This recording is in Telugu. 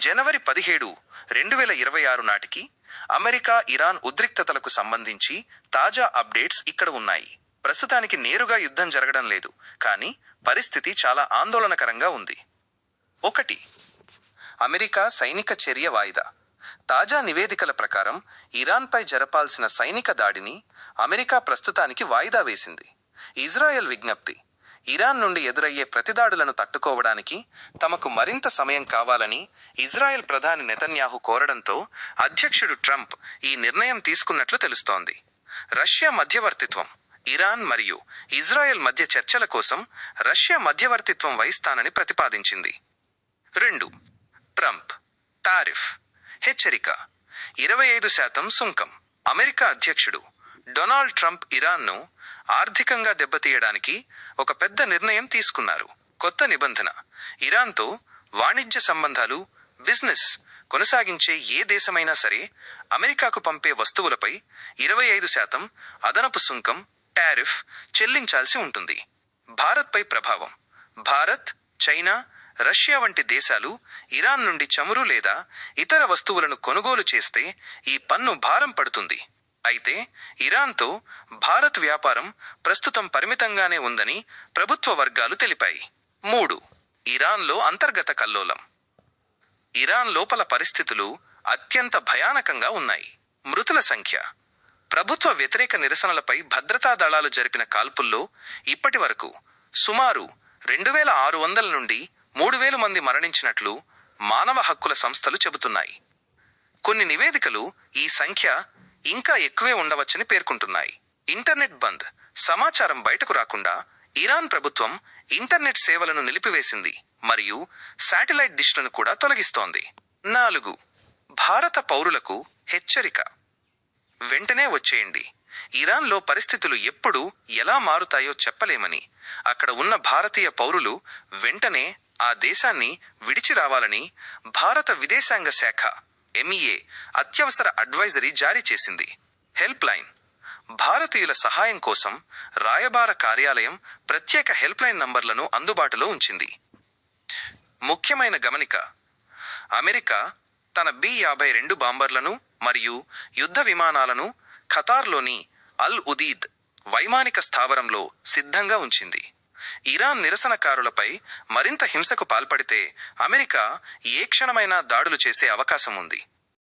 జనవరి 17, 2026 నాటికి అమెరికా ఇరాన్ ఉద్రిక్తతలకు సంబంధించి తాజా అప్డేట్స్ ఇక్కడ ఉన్నాయి. ప్రస్తుతానికి నేరుగా యుద్ధం జరగడం లేదు, కానీ పరిస్థితి చాలా ఆందోళనకరంగా ఉంది. 1. అమెరికా సైనిక చర్య వాయిదా. తాజా నివేదికల ప్రకారం ఇరాన్పై జరపాల్సిన సైనిక దాడిని అమెరికా ప్రస్తుతానికి వాయిదా వేసింది. ఇజ్రాయెల్ విజ్ఞప్తి: ఇరాన్ నుండి ఎదురయ్యే ప్రతిదాడులను తట్టుకోవడానికి తమకు మరింత సమయం కావాలని ఇజ్రాయెల్ ప్రధాని నెతన్యాహు కోరడంతో అధ్యక్షుడు ట్రంప్ ఈ నిర్ణయం తీసుకున్నట్లు తెలుస్తోంది. రష్యా మధ్యవర్తిత్వం. ఇరాన్ మరియు ఇజ్రాయెల్ మధ్య చర్చల కోసం రష్యా మధ్యవర్తిత్వం వహిస్తానని ప్రతిపాదించింది. 2. ట్రంప్ టారిఫ్ హెచ్చరిక. 25% సుంకం. అమెరికా అధ్యక్షుడు డొనాల్డ్ ట్రంప్ ఇరాన్ను ఆర్థికంగా దెబ్బతీయడానికి ఒక పెద్ద నిర్ణయం తీసుకున్నారు. కొత్త నిబంధన: ఇరాన్తో వాణిజ్య సంబంధాలు, బిజినెస్ కొనసాగించే ఏ దేశమైనా సరే అమెరికాకు పంపే వస్తువులపై 25% అదనపు సుంకం టారిఫ్ చెల్లించాల్సి ఉంటుంది. భారత్పై ప్రభావం. భారత్, చైనా, రష్యా వంటి దేశాలు ఇరాన్ నుండి చమురు లేదా ఇతర వస్తువులను కొనుగోలు చేస్తే ఈ పన్ను భారం పడుతుంది. అయితే ఇరాన్తో భారత్ వ్యాపారం ప్రస్తుతం పరిమితంగానే ఉందని ప్రభుత్వ వర్గాలు తెలిపాయి. 3. ఇరాన్లో అంతర్గత కల్లోలం. ఇరాన్ లోపల పరిస్థితులు అత్యంత భయానకంగా ఉన్నాయి. మృతుల సంఖ్య. ప్రభుత్వ వ్యతిరేక నిరసనలపై భద్రతా దళాలు జరిపిన కాల్పుల్లో ఇప్పటి వరకు సుమారు 2600 నుండి 3000 మంది మరణించినట్లు మానవ హక్కుల సంస్థలు చెబుతున్నాయి. కొన్ని నివేదికలు ఈ సంఖ్య ఇంకా ఎక్కువే ఉండవచ్చని పేర్కొంటున్నాయి. ఇంటర్నెట్ బంద్. సమాచారం బయటకు రాకుండా ఇరాన్ ప్రభుత్వం ఇంటర్నెట్ సేవలను నిలిపివేసింది మరియు శాటిలైట్ డిష్లను కూడా తొలగిస్తోంది. 4. భారత పౌరులకు హెచ్చరిక. వెంటనే వచ్చేయండి. ఇరాన్లో పరిస్థితులు ఎప్పుడు ఎలా మారుతాయో చెప్పలేమని అక్కడ ఉన్న భారతీయ పౌరులు వెంటనే ఆ దేశాన్ని విడిచి రావాలని భారత విదేశాంగ శాఖ MEA అత్యవసర అడ్వైజరీ జారీ చేసింది. Help line. భారతీయుల సహాయం కోసం రాయబార కార్యాలయం ప్రత్యేక హెల్ప్ లైన్ నంబర్లను అందుబాటులో ఉంచింది. ముఖ్యమైన గమనిక: అమెరికా తన B-52 బాంబర్లను మరియు యుద్ధ విమానాలను ఖతార్లోని అల్ ఉదీద్ వైమానిక స్థావరంలో సిద్ధంగా ఉంచింది. ఇరాన్ నిరసనకారులపై మరింత హింసకు పాల్పడితే అమెరికా ఏ క్షణమైనా దాడులు చేసే అవకాశం ఉంది.